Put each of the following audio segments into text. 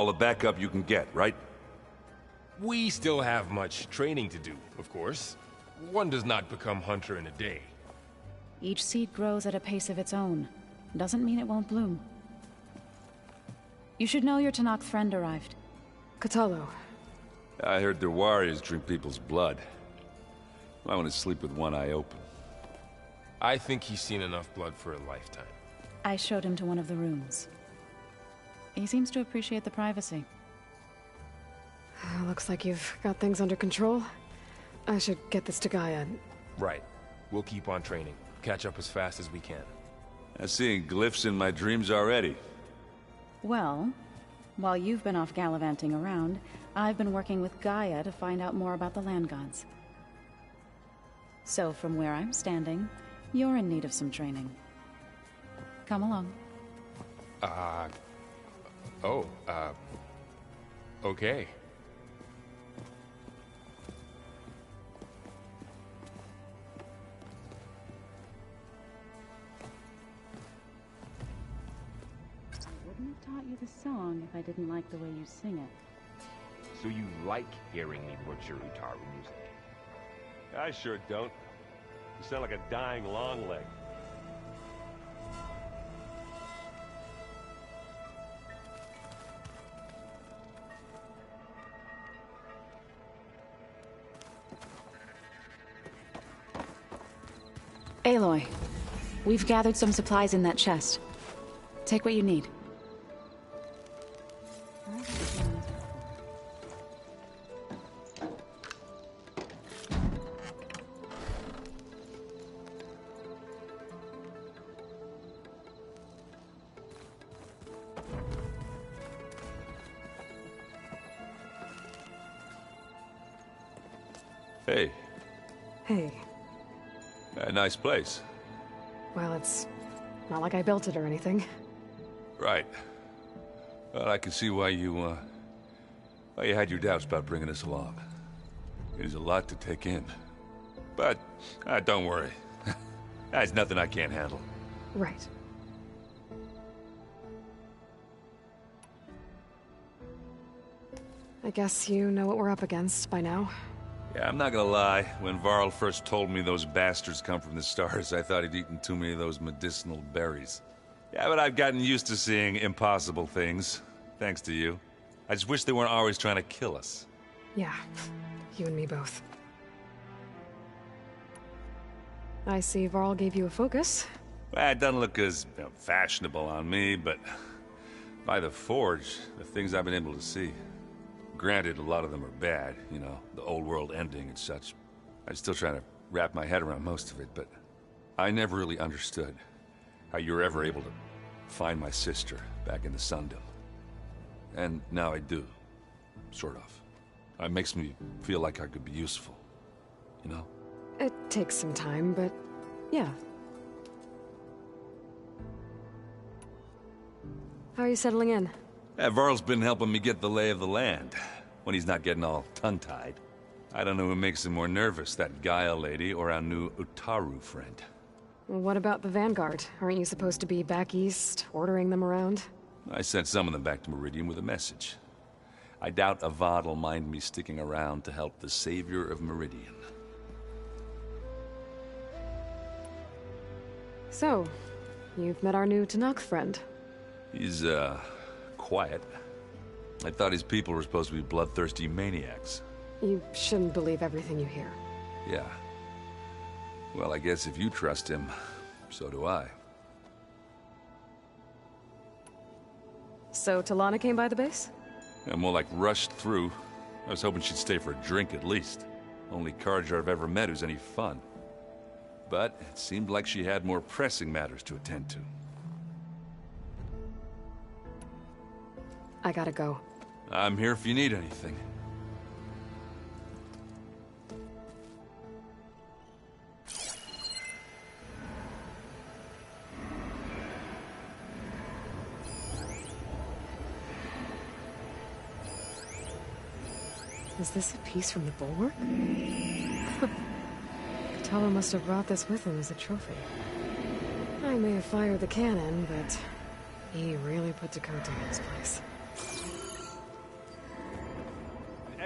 All the backup you can get, right? We still have much training to do, of course. One does not become hunter in a day. Each seed grows at a pace of its own. Doesn't mean it won't bloom. You should know your Tanakh friend arrived. Katalo. I heard their warriors drink people's blood. I want to sleep with one eye open. I think he's seen enough blood for a lifetime. I showed him to one of the rooms. He seems to appreciate the privacy. Looks like you've got things under control. I should get this to Gaia. Right. We'll keep on training. Catch up as fast as we can. I'm seeing glyphs in my dreams already. Well, while you've been off gallivanting around, I've been working with Gaia to find out more about the land gods. So from where I'm standing, you're in need of some training. Come along. Okay. I wouldn't have taught you the song if I didn't like the way you sing it. So you like hearing me butcher Utaru music? I sure don't. You sound like a dying longleg. Aloy, we've gathered some supplies in that chest. Take what you need. Hey. Hey. A nice place. Well, it's not like I built it or anything. Right. Well, I can see why you had your doubts about bringing us along. It is a lot to take in. But, don't worry. That's nothing I can't handle. Right. I guess you know what we're up against by now. Yeah, I'm not gonna lie. When Varl first told me those bastards come from the stars, I thought he'd eaten too many of those medicinal berries. Yeah, but I've gotten used to seeing impossible things, thanks to you. I just wish they weren't always trying to kill us. Yeah, you and me both. I see Varl gave you a focus. Well, it doesn't look as fashionable on me, but by the Forge, the things I've been able to see. Granted, a lot of them are bad, you know, the old world ending and such. I'm still trying to wrap my head around most of it, but I never really understood how you were ever able to find my sister back in the Sundom. And now I do, sort of. It makes me feel like I could be useful, you know? It takes some time, but yeah. How are you settling in? Varl's been helping me get the lay of the land, when he's not getting all tongue-tied. I don't know who makes him more nervous, that Gaia lady or our new Utaru friend. What about the Vanguard? Aren't you supposed to be back east, ordering them around? I sent some of them back to Meridian with a message. I doubt Avad will mind me sticking around to help the savior of Meridian. So, you've met our new Tanakh friend. He's, quiet. I thought his people were supposed to be bloodthirsty maniacs. You shouldn't believe everything you hear. Yeah. Well, I guess if you trust him, so do I. So Talana came by the base? Yeah, more like rushed through. I was hoping she'd stay for a drink at least. Only Carja I've ever met who's any fun. But it seemed like she had more pressing matters to attend to. I gotta go. I'm here if you need anything. Is this a piece from the bulwark? Katalo must have brought this with him as a trophy. I may have fired the cannon, but he really put Dakota in his place.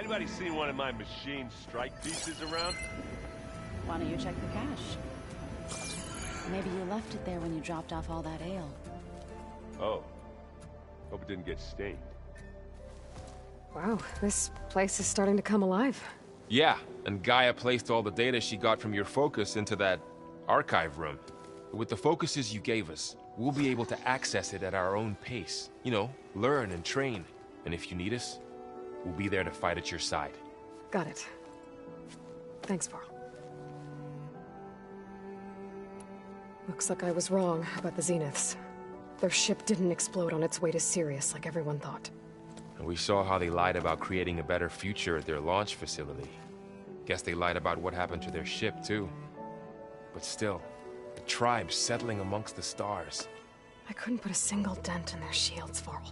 Anybody seen one of my machine strike pieces around? Why don't you check the cache? Maybe you left it there when you dropped off all that ale. Oh. Hope it didn't get stained. Wow, this place is starting to come alive. Yeah, and Gaia placed all the data she got from your focus into that archive room. With the focuses you gave us, we'll be able to access it at our own pace. You know, learn and train. And if you need us, we'll be there to fight at your side. Got it. Thanks, Varl. Looks like I was wrong about the Zeniths. Their ship didn't explode on its way to Sirius like everyone thought. And we saw how they lied about creating a better future at their launch facility. Guess they lied about what happened to their ship, too. But still, the tribe settling amongst the stars. I couldn't put a single dent in their shields, Varl.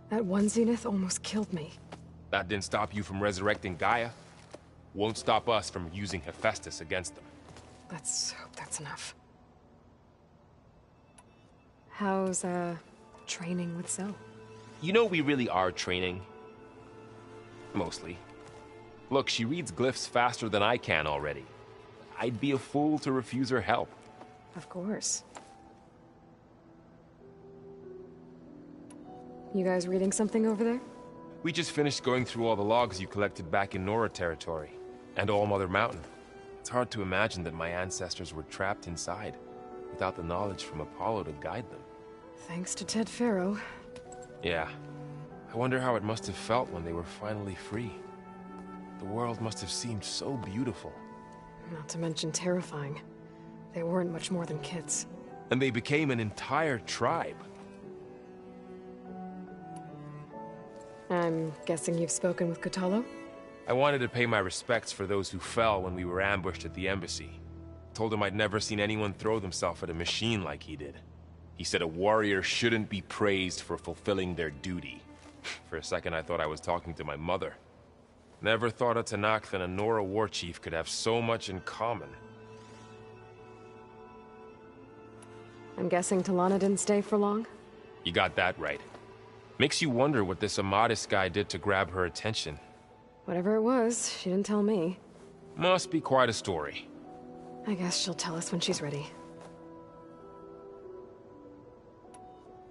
That one Zenith almost killed me. That didn't stop you from resurrecting Gaia. Won't stop us from using Hephaestus against them. Let's hope that's enough. How's, training with Zoe? You know we really are training. Mostly. Look, she reads glyphs faster than I can already. I'd be a fool to refuse her help. Of course. You guys reading something over there? We just finished going through all the logs you collected back in Nora territory, and All Mother Mountain. It's hard to imagine that my ancestors were trapped inside, without the knowledge from Apollo to guide them. Thanks to Ted Faro. Yeah. I wonder how it must have felt when they were finally free. The world must have seemed so beautiful. Not to mention terrifying. They weren't much more than kids. And they became an entire tribe. I'm guessing you've spoken with Kotallo? I wanted to pay my respects for those who fell when we were ambushed at the embassy. Told him I'd never seen anyone throw themselves at a machine like he did. He said a warrior shouldn't be praised for fulfilling their duty. For a second I thought I was talking to my mother. Never thought a Tenakth and a Nora war chief could have so much in common. I'm guessing Talana didn't stay for long? You got that right. Makes you wonder what this Amadis guy did to grab her attention. Whatever it was, she didn't tell me. Must be quite a story. I guess she'll tell us when she's ready.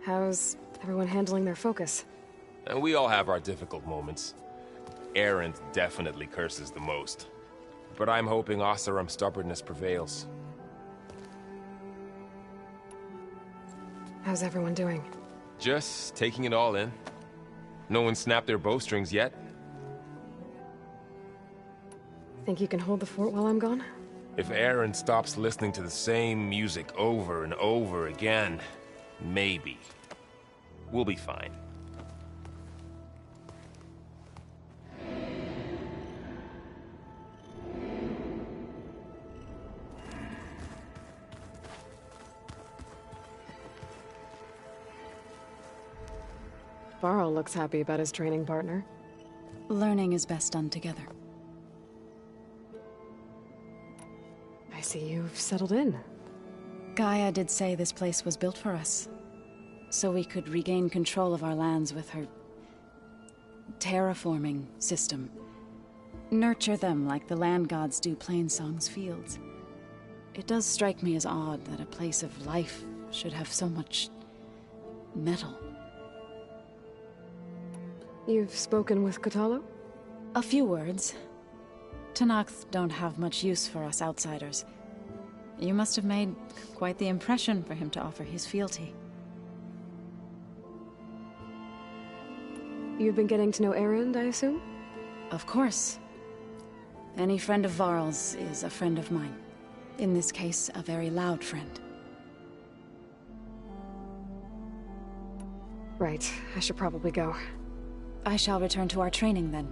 How's everyone handling their focus? And we all have our difficult moments. Erend definitely curses the most. But I'm hoping Oseram's stubbornness prevails. How's everyone doing? Just taking it all in. No one snapped their bowstrings yet. Think you can hold the fort while I'm gone? If Erend stops listening to the same music over and over again, maybe. We'll be fine. Varl looks happy about his training partner. Learning is best done together. I see you've settled in. Gaia did say this place was built for us, so we could regain control of our lands with her terraforming system. Nurture them like the land gods do Plainsong's fields. It does strike me as odd that a place of life should have so much metal. You've spoken with Kotallo? A few words. Tenakth don't have much use for us outsiders. You must have made quite the impression for him to offer his fealty. You've been getting to know Erend, I assume? Of course. Any friend of Varl's is a friend of mine. In this case, a very loud friend. Right, I should probably go. I shall return to our training then.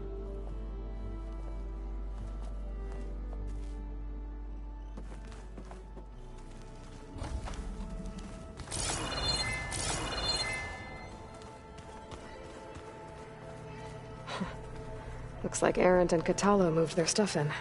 Looks like Erend and Kotallo moved their stuff in.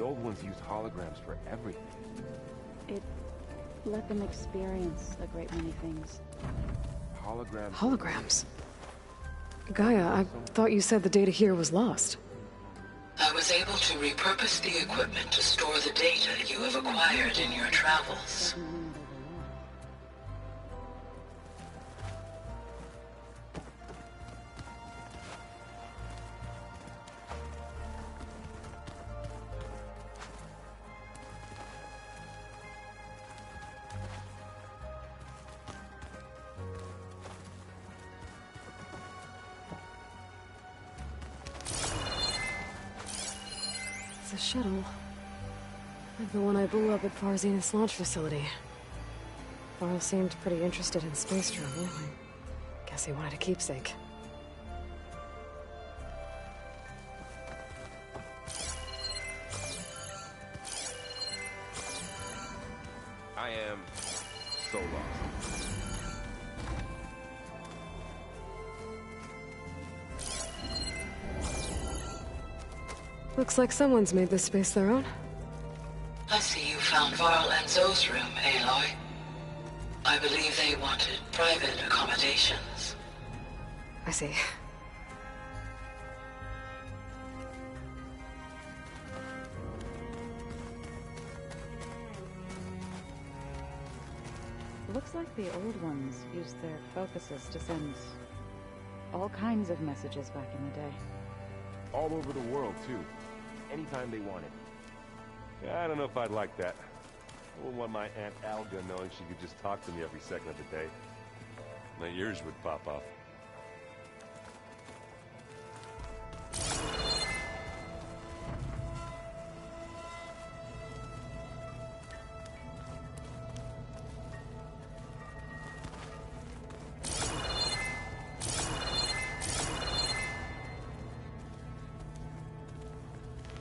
The old ones used holograms for everything. It let them experience a great many things. Holograms... Holograms? Gaia, I thought you said the data here was lost. I was able to repurpose the equipment to store the data you have acquired in your travels. The shuttle. Like the one I blew up at Far Zenith's launch facility. Varl seemed pretty interested in space travel. I guess he wanted a keepsake. I am so lost. Looks like someone's made this space their own. I see you found Varl and Zoe's room, Aloy. I believe they wanted private accommodations. I see. Looks like the old ones used their focuses to send all kinds of messages back in the day. All over the world, too. Anytime they wanted. Yeah, I don't know if I'd like that. I wouldn't want my Aunt Alga knowing she could just talk to me every second of the day. My ears would pop off.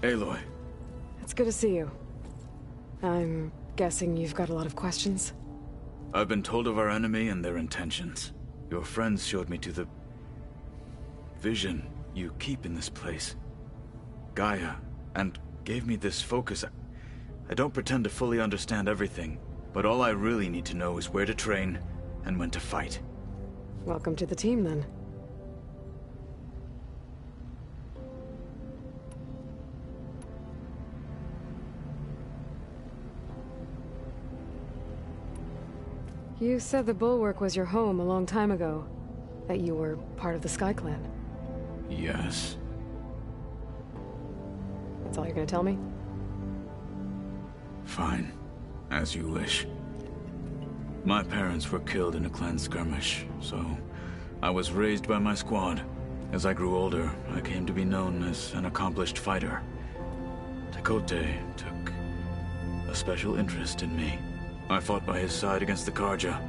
Aloy. It's good to see you. I'm guessing you've got a lot of questions? I've been told of our enemy and their intentions. Your friends showed me to the vision you keep in this place, Gaia, and gave me this focus. I don't pretend to fully understand everything, but all I really need to know is where to train and when to fight. Welcome to the team, then. You said the Bulwark was your home a long time ago. That you were part of the Sky Clan. Yes. That's all you're gonna tell me? Fine. As you wish. My parents were killed in a clan skirmish, so I was raised by my squad. As I grew older, I came to be known as an accomplished fighter. Tekote took a special interest in me. I fought by his side against the Karja,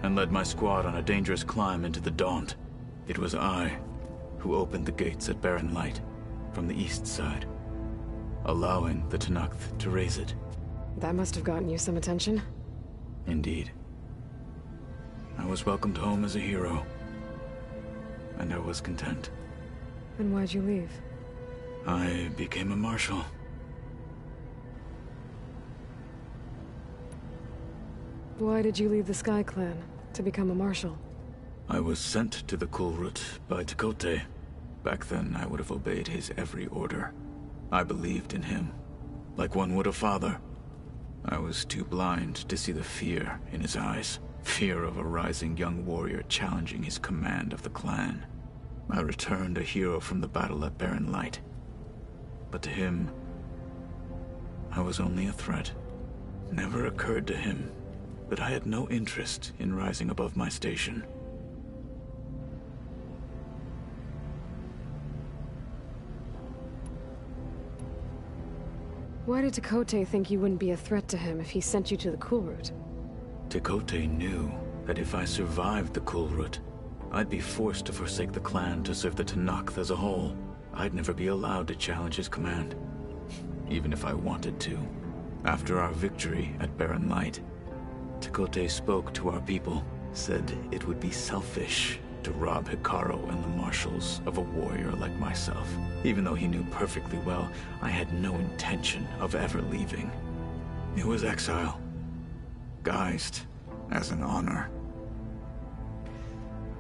and led my squad on a dangerous climb into the Daunt. It was I who opened the gates at Barren Light, from the east side, allowing the Tenakth to raise it. That must have gotten you some attention. Indeed. I was welcomed home as a hero, and I was content. Then why'd you leave? I became a marshal. Why did you leave the Sky Clan to become a marshal? I was sent to the Kulrut by Tekote. Back then, I would have obeyed his every order. I believed in him, like one would a father. I was too blind to see the fear in his eyes. Fear of a rising young warrior challenging his command of the clan. I returned a hero from the battle at Barren Light. But to him, I was only a threat. Never occurred to him that I had no interest in rising above my station. Why did Tekote think you wouldn't be a threat to him if he sent you to the Kulrut? Tekote knew that if I survived the Kulrut, I'd be forced to forsake the clan to serve the Tenakth as a whole. I'd never be allowed to challenge his command, even if I wanted to. After our victory at Barren Light, Tekote spoke to our people, said it would be selfish to rob Hikaru and the Marshals of a warrior like myself, even though he knew perfectly well I had no intention of ever leaving. It was exile, guised as an honor.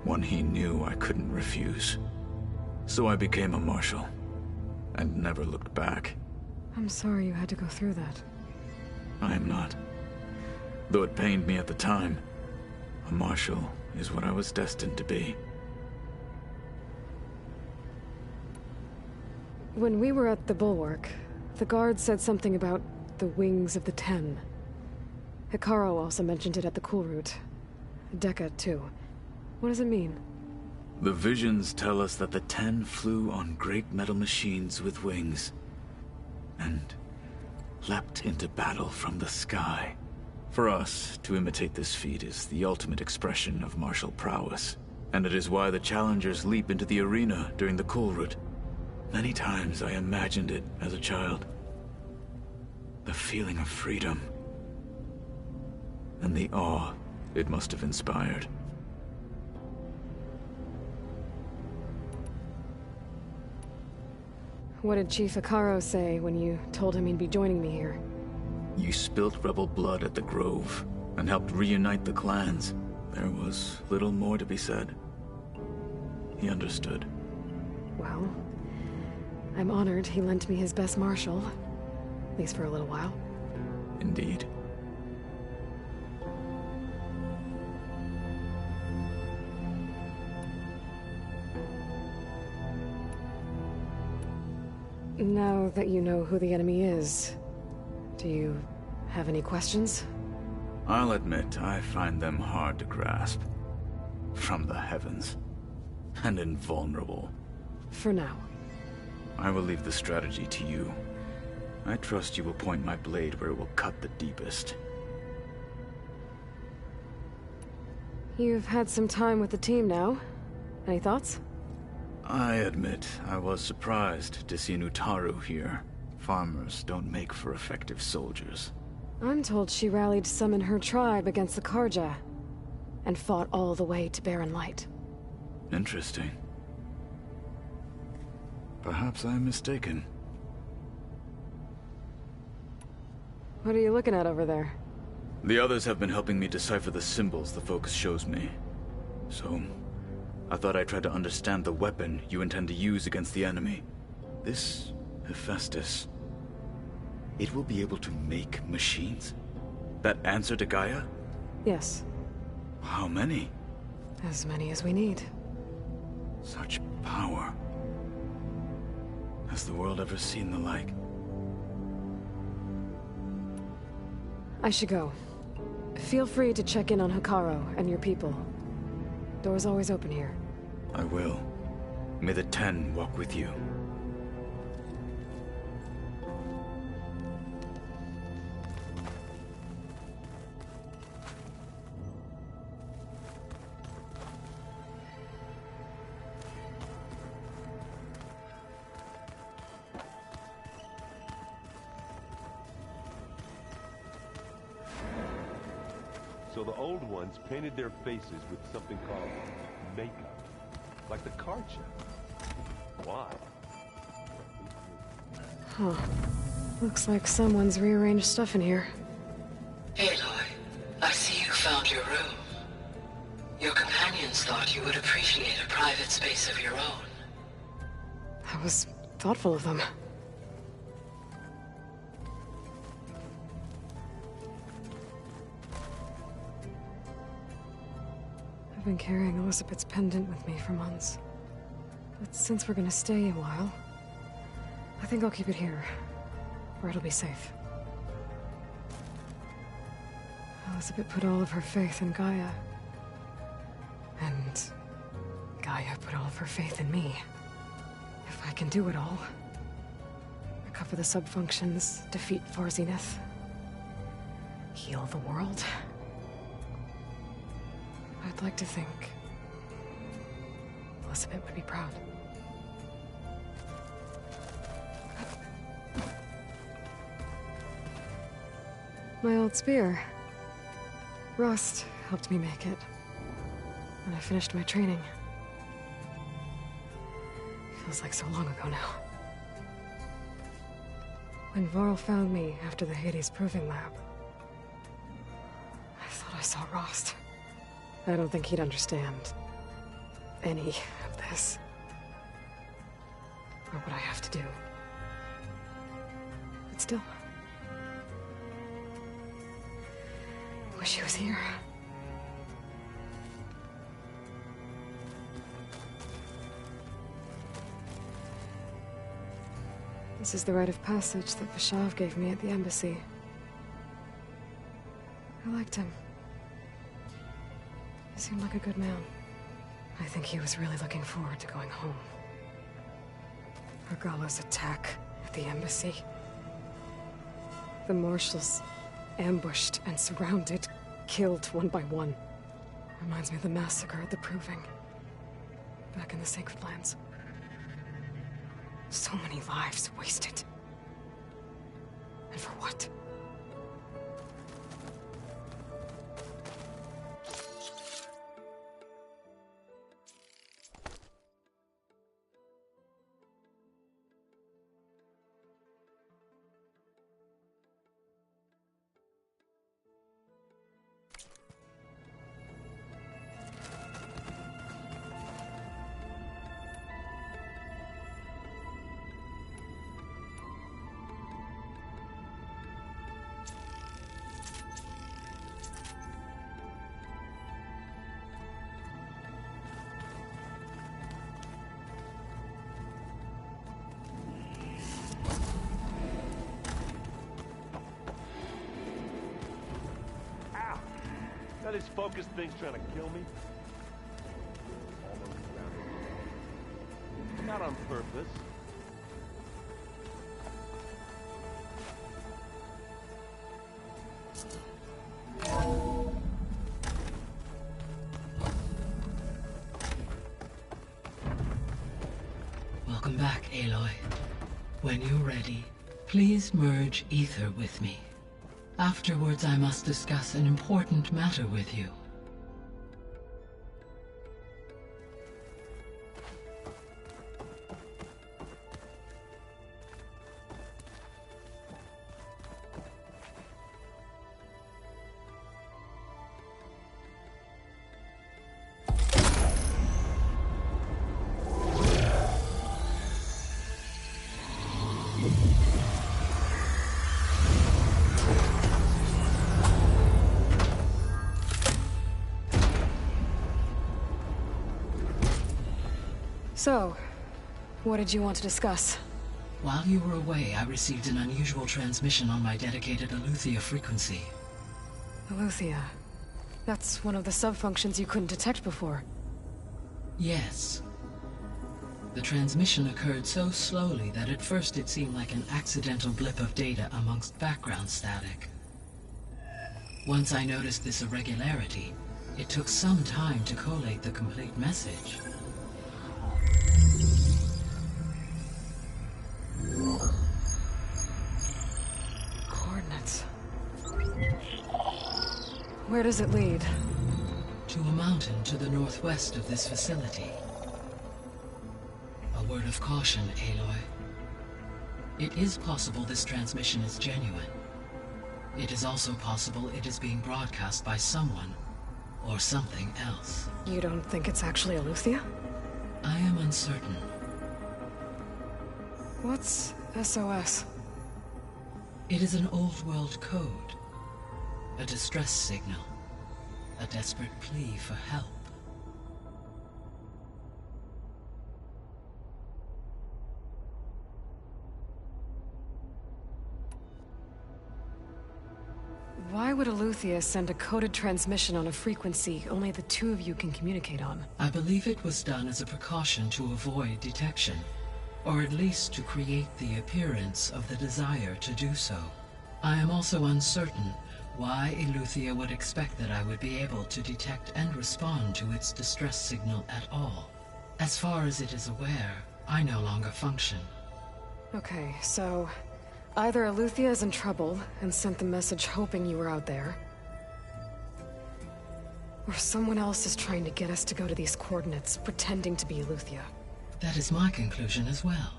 One he knew I couldn't refuse. So I became a Marshal, and never looked back. I'm sorry you had to go through that. I am not. Though it pained me at the time, a Marshal is what I was destined to be. When we were at the Bulwark, the guard said something about the Wings of the Ten. Hikaru also mentioned it at the Cool Route. Dekka, too. What does it mean? The visions tell us that the Ten flew on great metal machines with wings, and leapt into battle from the sky. For us, to imitate this feat is the ultimate expression of martial prowess, and it is why the challengers leap into the arena during the Cool Route. Many times I imagined it as a child. The feeling of freedom, and the awe it must have inspired. What did Chief Hikaru say when you told him he'd be joining me here? You spilt rebel blood at the Grove, and helped reunite the clans. There was little more to be said. He understood. Well, I'm honored he lent me his best marshal. At least for a little while. Indeed. Now that you know who the enemy is, do you have any questions? I'll admit, I find them hard to grasp. From the heavens. And invulnerable. For now. I will leave the strategy to you. I trust you will point my blade where it will cut the deepest. You've had some time with the team now. Any thoughts? I admit, I was surprised to see Nutaru here. Farmers don't make for effective soldiers. I'm told she rallied some in her tribe against the Karja, and fought all the way to Barren Light. Interesting. Perhaps I'm mistaken. What are you looking at over there? The others have been helping me decipher the symbols the focus shows me. So, I thought I'd try to understand the weapon you intend to use against the enemy. This Hephaestus. It will be able to make machines? That answer to Gaia? Yes. How many? As many as we need. Such power. Has the world ever seen the like? I should go. Feel free to check in on Hikaru and your people. Door's always open here. I will. May the Ten walk with you. So the old ones painted their faces with something called makeup. Like the Karja. Why? Huh. Looks like someone's rearranged stuff in here. Aloy, I see you found your room. Your companions thought you would appreciate a private space of your own. That was thoughtful of them. I've been carrying Elizabeth's pendant with me for months. But since we're gonna stay a while, I think I'll keep it here, where it'll be safe. Elizabeth put all of her faith in Gaia. And Gaia put all of her faith in me. If I can do it all, recover the subfunctions, defeat Farzenith, heal the world, I'd like to think Elizabeth would be proud. My old spear. Rust helped me make it. When I finished my training. Feels like so long ago now. When Varl found me after the Hades Proving Lab, I thought I saw Rost. I don't think he'd understand any of this. Or what I have to do. But still, wish he was here. This is the rite of passage that Vashav gave me at the embassy. I liked him. He seemed like a good man. I think he was really looking forward to going home. Regala's attack at the embassy. The marshals ambushed and surrounded, killed one by one. Reminds me of the massacre at the Proving. Back in the Sacred Lands. So many lives wasted. And for what? Now this focus thing's trying to kill me. Not on purpose. Welcome back, Aloy. When you're ready, please merge ether with me. Afterwards, I must discuss an important matter with you. So, what did you want to discuss? While you were away, I received an unusual transmission on my dedicated Aletheia frequency. Aletheia. That's one of the sub-functions you couldn't detect before. Yes. The transmission occurred so slowly that at first it seemed like an accidental blip of data amongst background static. Once I noticed this irregularity, it took some time to collate the complete message. Coordinates. Where does it lead? To a mountain to the northwest of this facility. A word of caution, Aloy. It is possible this transmission is genuine. It is also possible it is being broadcast by someone or something else. You don't think it's actually Aletheia? I am uncertain. What's SOS? It is an old-world code. A distress signal. A desperate plea for help. Why would Aletheia send a coded transmission on a frequency only the two of you can communicate on? I believe it was done as a precaution to avoid detection. Or at least to create the appearance of the desire to do so. I am also uncertain why Aletheia would expect that I would be able to detect and respond to its distress signal at all. As far as it is aware, I no longer function. Okay, so either Aletheia is in trouble and sent the message hoping you were out there, or someone else is trying to get us to go to these coordinates, pretending to be Aletheia. That is my conclusion as well.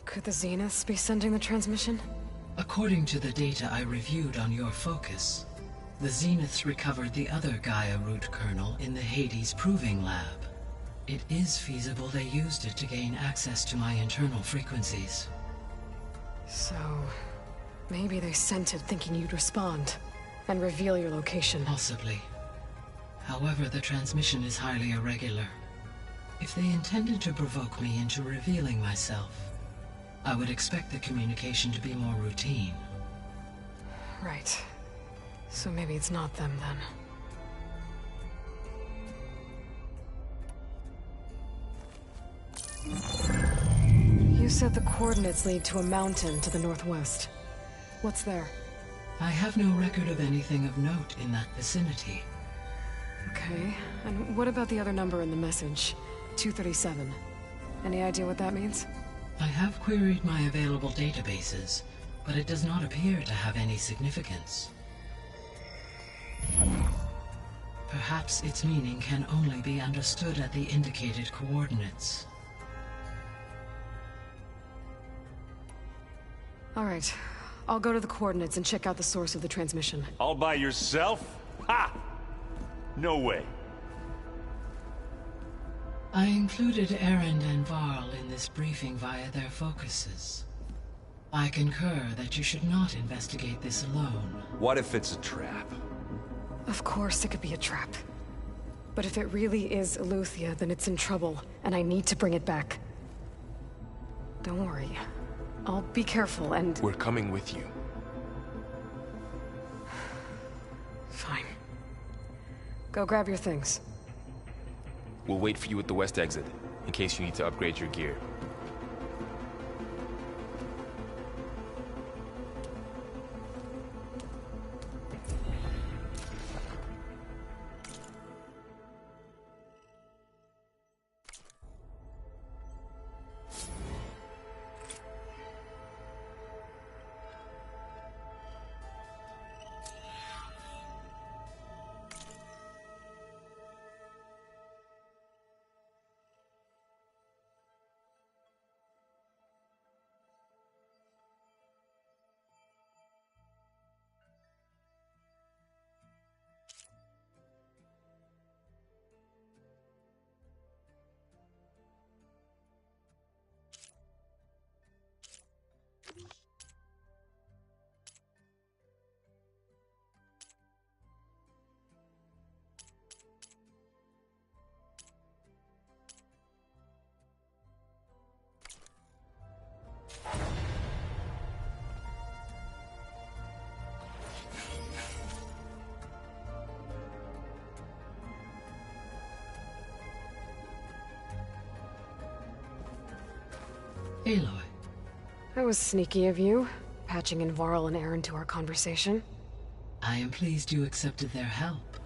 Could the Zeniths be sending the transmission? According to the data I reviewed on your focus, the Zeniths recovered the other Gaia root kernel in the Hades Proving Lab. It is feasible they used it to gain access to my internal frequencies. So, maybe they sent it thinking you'd respond, and reveal your location. Possibly. However, the transmission is highly irregular. If they intended to provoke me into revealing myself, I would expect the communication to be more routine. Right. So maybe it's not them then. You said the coordinates lead to a mountain to the northwest. What's there? I have no record of anything of note in that vicinity. Okay, and what about the other number in the message? 237. Any idea what that means? I have queried my available databases, but it does not appear to have any significance. Perhaps its meaning can only be understood at the indicated coordinates. All right, I'll go to the coordinates and check out the source of the transmission. All by yourself? Ha! No way. I included Erend and Varl in this briefing via their focuses. I concur that you should not investigate this alone. What if it's a trap? Of course it could be a trap. But if it really is Eleuthia, then it's in trouble, and I need to bring it back. Don't worry. I'll be careful and... We're coming with you. Fine. Go grab your things. We'll wait for you at the west exit, in case you need to upgrade your gear. Aloy. That was sneaky of you, patching in Varl and Erend to our conversation. I am pleased you accepted their help.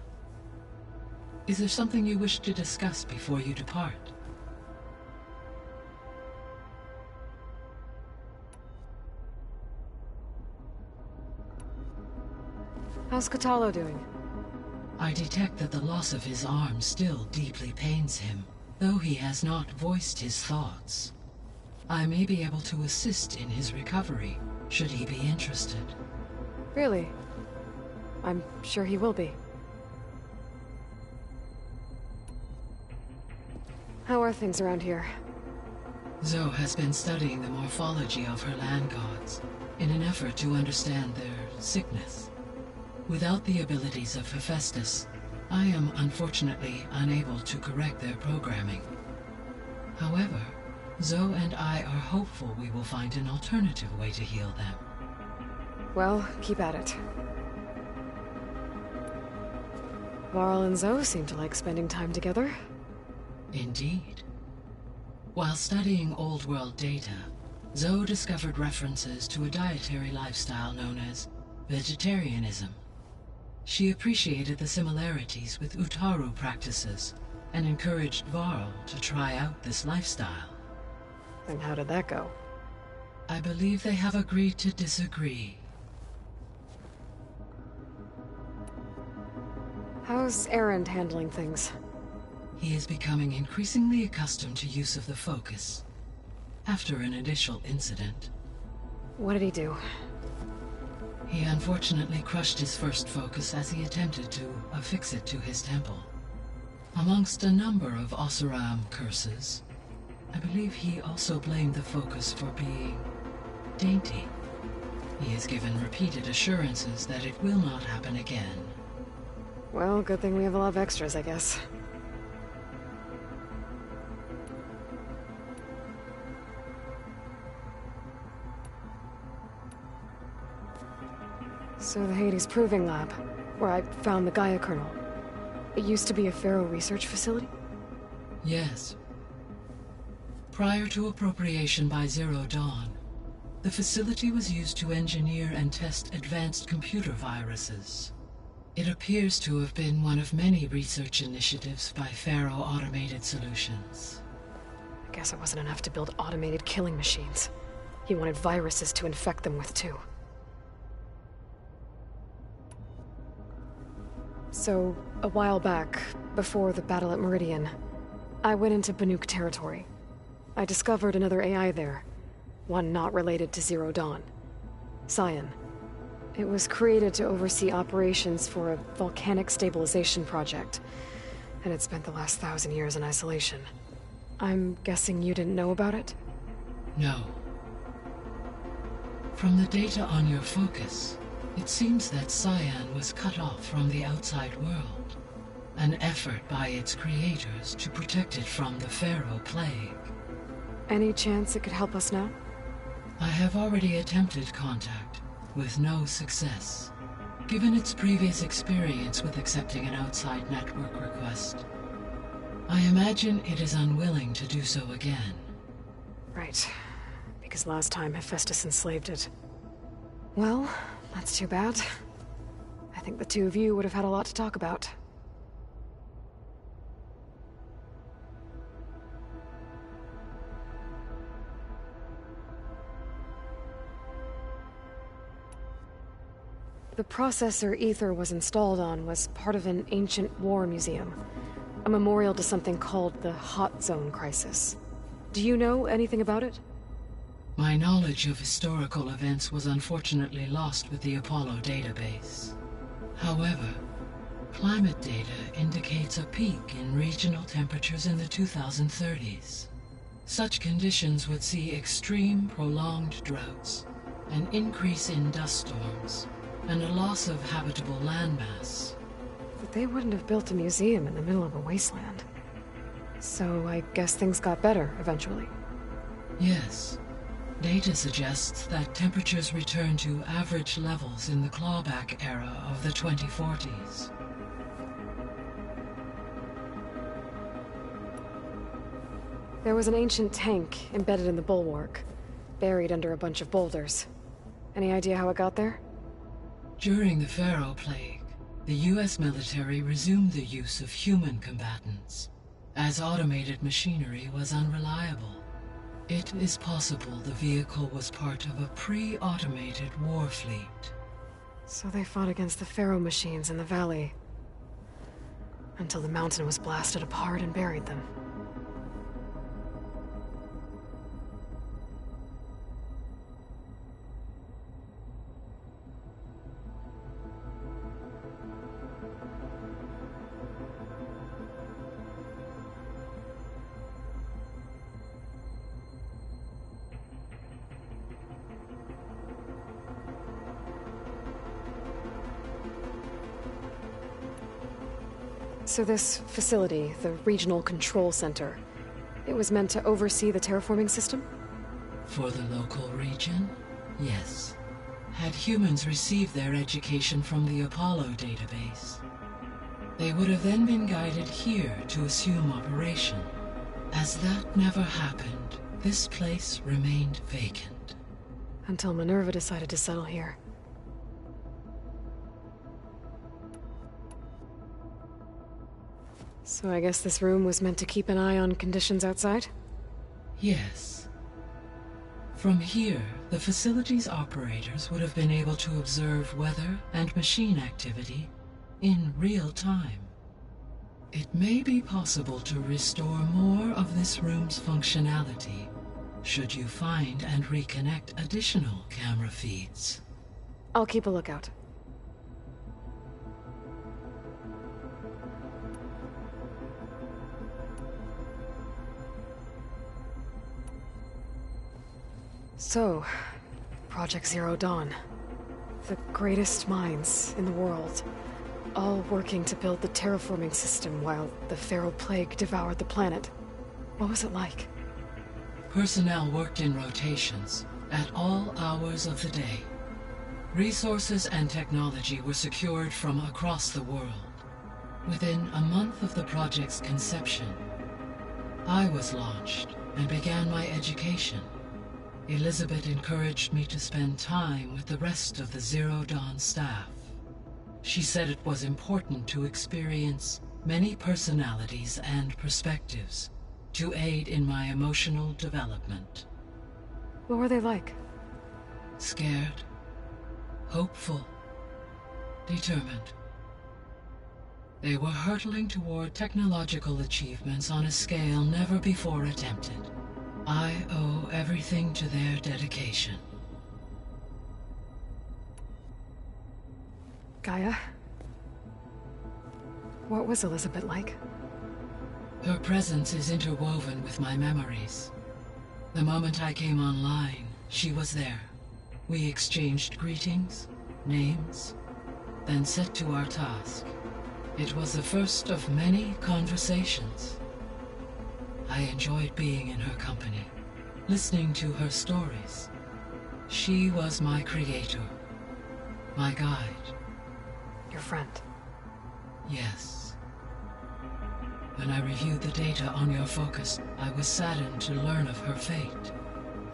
Is there something you wish to discuss before you depart? How's Katalo doing? I detect that the loss of his arm still deeply pains him, though he has not voiced his thoughts. I may be able to assist in his recovery, should he be interested. Really? I'm sure he will be. How are things around here? Zoe has been studying the morphology of her land gods, in an effort to understand their sickness. Without the abilities of Hephaestus, I am unfortunately unable to correct their programming. However, Zoe and I are hopeful we will find an alternative way to heal them. Well, keep at it. Varl and Zoe seem to like spending time together. Indeed. While studying Old World data, Zoe discovered references to a dietary lifestyle known as vegetarianism. She appreciated the similarities with Utaru practices and encouraged Varl to try out this lifestyle. And how did that go? I believe they have agreed to disagree. How's Erend handling things? He is becoming increasingly accustomed to use of the focus. After an initial incident. What did he do? He unfortunately crushed his first focus as he attempted to affix it to his temple. Amongst a number of Oseram curses, I believe he also blamed the focus for being dainty. He has given repeated assurances that it will not happen again. Well, good thing we have a lot of extras, I guess. So the Hades Proving Lab, where I found the Gaia kernel. It used to be a Pharaoh research facility? Yes. Prior to appropriation by Zero Dawn, the facility was used to engineer and test advanced computer viruses. It appears to have been one of many research initiatives by Pharaoh Automated Solutions. I guess it wasn't enough to build automated killing machines. He wanted viruses to infect them with, too. So, a while back, before the battle at Meridian, I went into Banuk territory. I discovered another AI there, one not related to Zero Dawn. Cyan. It was created to oversee operations for a volcanic stabilization project, and it spent the last 1,000 years in isolation. I'm guessing you didn't know about it? No. From the data on your focus, it seems that Cyan was cut off from the outside world, an effort by its creators to protect it from the Pharaoh Plague. Any chance it could help us now? I have already attempted contact, with no success, given its previous experience with accepting an outside network request. I imagine it is unwilling to do so again. Right. Because last time Hephaestus enslaved it. Well, that's too bad. I think the two of you would have had a lot to talk about. The processor Ether was installed on was part of an ancient war museum. A memorial to something called the Hot Zone Crisis. Do you know anything about it? My knowledge of historical events was unfortunately lost with the Apollo database. However, climate data indicates a peak in regional temperatures in the 2030s. Such conditions would see extreme, prolonged droughts, an increase in dust storms, and a loss of habitable landmass. But they wouldn't have built a museum in the middle of a wasteland. So I guess things got better eventually. Yes. Data suggests that temperatures returned to average levels in the clawback era of the 2040s. There was an ancient tank embedded in the bulwark, buried under a bunch of boulders. Any idea how it got there? During the Pharaoh Plague, the US military resumed the use of human combatants, as automated machinery was unreliable. It is possible the vehicle was part of a pre-automated war fleet. So they fought against the Pharaoh machines in the valley, until the mountain was blasted apart and buried them. So this facility, the Regional Control Center, it was meant to oversee the terraforming system? For the local region, yes. Had humans received their education from the Apollo database, they would have then been guided here to assume operation. As that never happened, this place remained vacant. Until Minerva decided to settle here. So I guess this room was meant to keep an eye on conditions outside? Yes. From here, the facility's operators would have been able to observe weather and machine activity in real time. It may be possible to restore more of this room's functionality should you find and reconnect additional camera feeds. I'll keep a lookout. So, Project Zero Dawn. The greatest minds in the world, all working to build the terraforming system while the feral plague devoured the planet. What was it like? Personnel worked in rotations at all hours of the day. Resources and technology were secured from across the world. Within a month of the project's conception, I was launched and began my education. Elizabeth encouraged me to spend time with the rest of the Zero Dawn staff. She said it was important to experience many personalities and perspectives to aid in my emotional development. What were they like? Scared, hopeful, determined. They were hurtling toward technological achievements on a scale never before attempted. I owe everything to their dedication. Gaia? What was Elizabeth like? Her presence is interwoven with my memories. The moment I came online, she was there. We exchanged greetings, names, then set to our task. It was the first of many conversations. I enjoyed being in her company, listening to her stories. She was my creator, my guide. Your friend? Yes. When I reviewed the data on your focus, I was saddened to learn of her fate,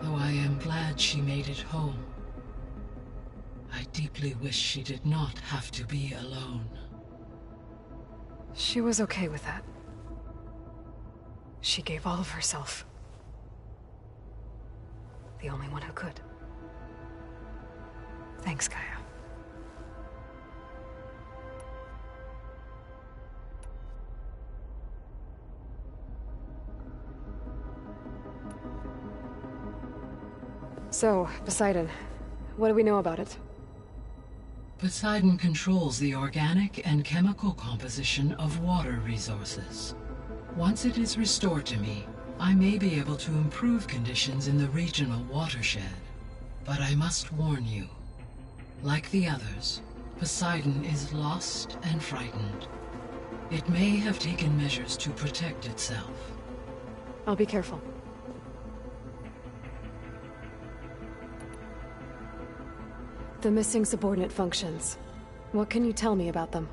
though I am glad she made it home. I deeply wish she did not have to be alone. She was okay with that. She gave all of herself. The only one who could. Thanks, Gaia. So, Poseidon, what do we know about it? Poseidon controls the organic and chemical composition of water resources. Once it is restored to me, I may be able to improve conditions in the regional watershed. But I must warn you, like the others, Poseidon is lost and frightened. It may have taken measures to protect itself. I'll be careful. The missing subordinate functions. What can you tell me about them?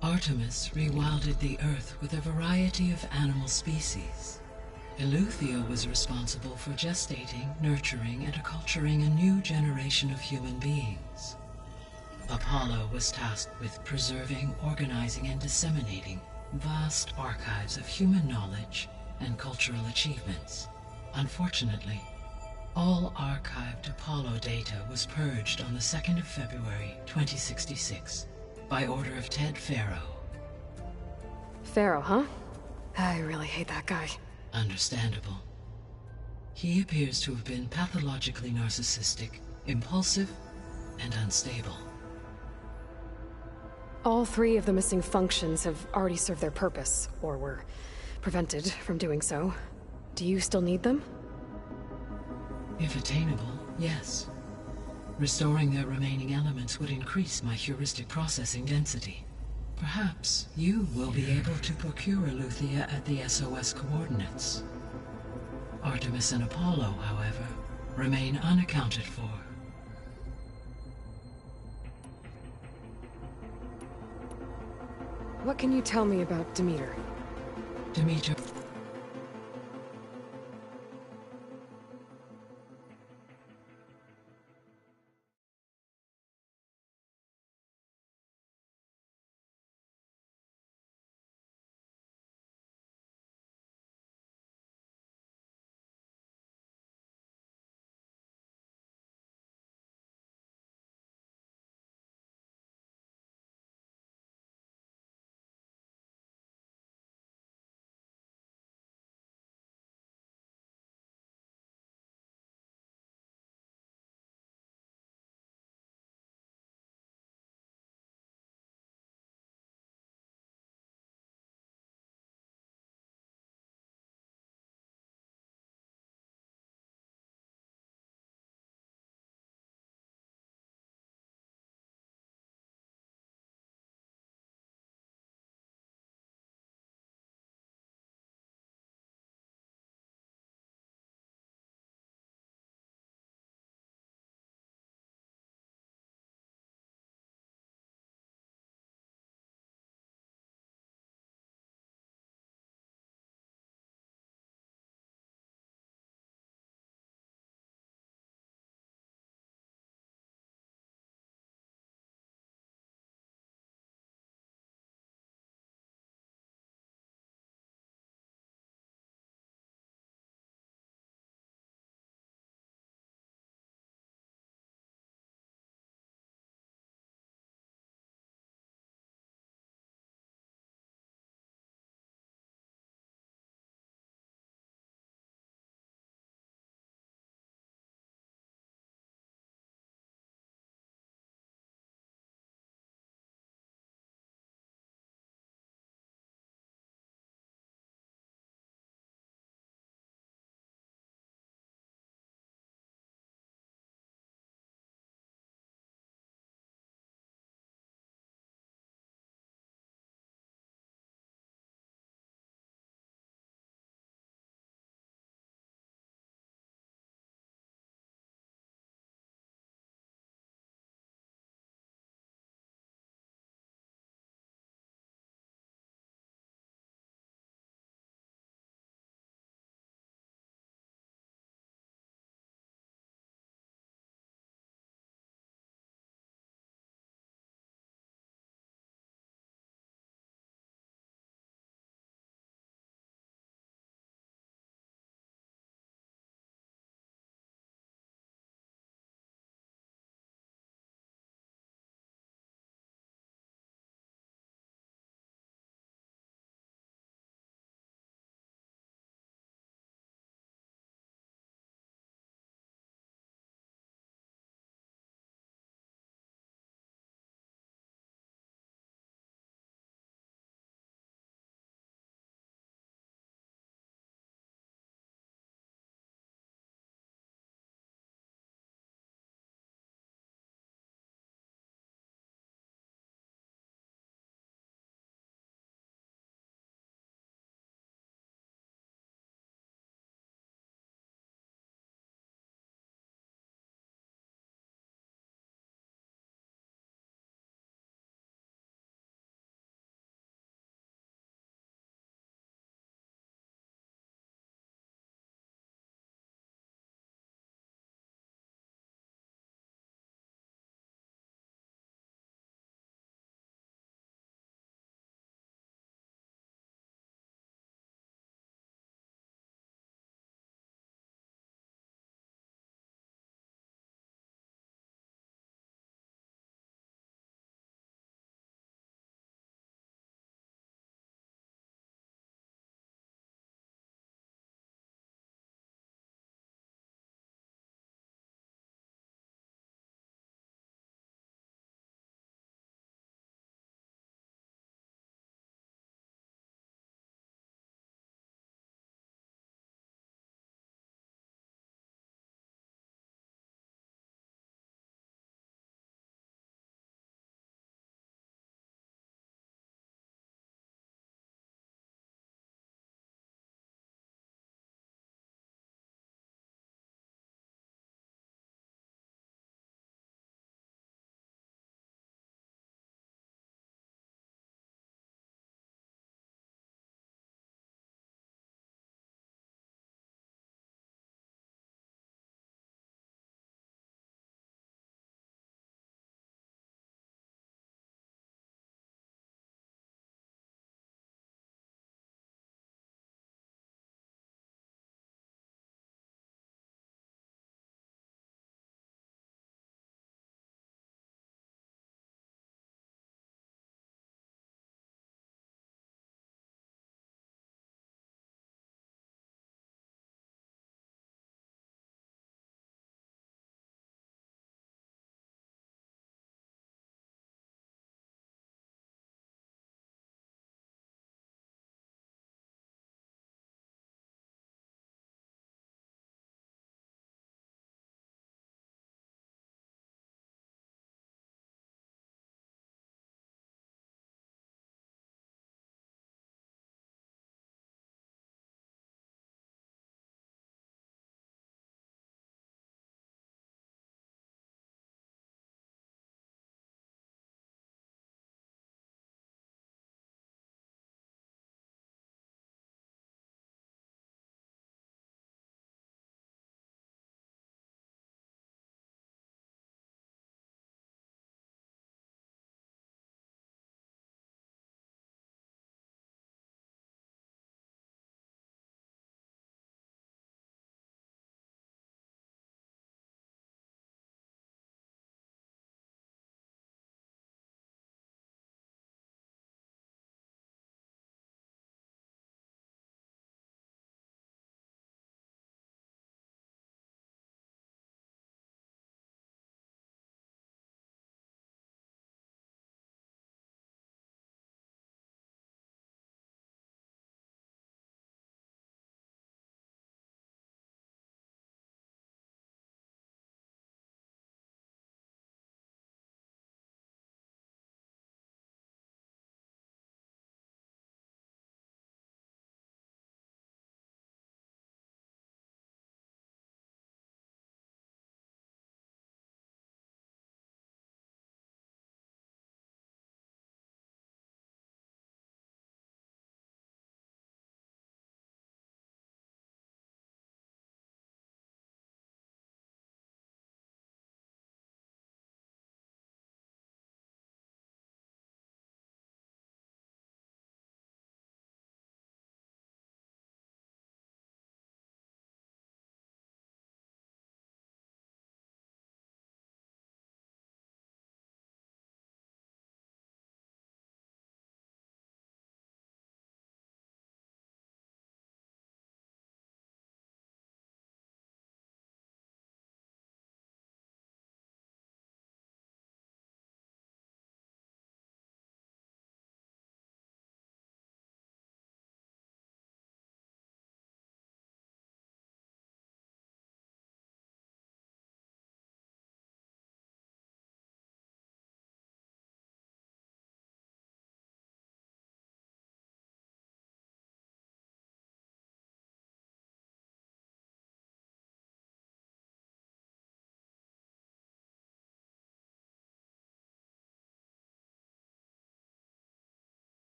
Artemis rewilded the Earth with a variety of animal species. Eleuthia was responsible for gestating, nurturing, and acculturating a new generation of human beings. Apollo was tasked with preserving, organizing, and disseminating vast archives of human knowledge and cultural achievements. Unfortunately, all archived Apollo data was purged on the 2nd of February, 2066, by order of Ted Faro. Faro, huh? I really hate that guy. Understandable. He appears to have been pathologically narcissistic, impulsive, and unstable. All 3 of the missing functions have already served their purpose, or were prevented from doing so. Do you still need them? If attainable, yes. Restoring their remaining elements would increase my heuristic processing density. Perhaps you will be able to procure Eleuthia at the SOS coordinates. Artemis and Apollo, however, remain unaccounted for. What can you tell me about Demeter? Demeter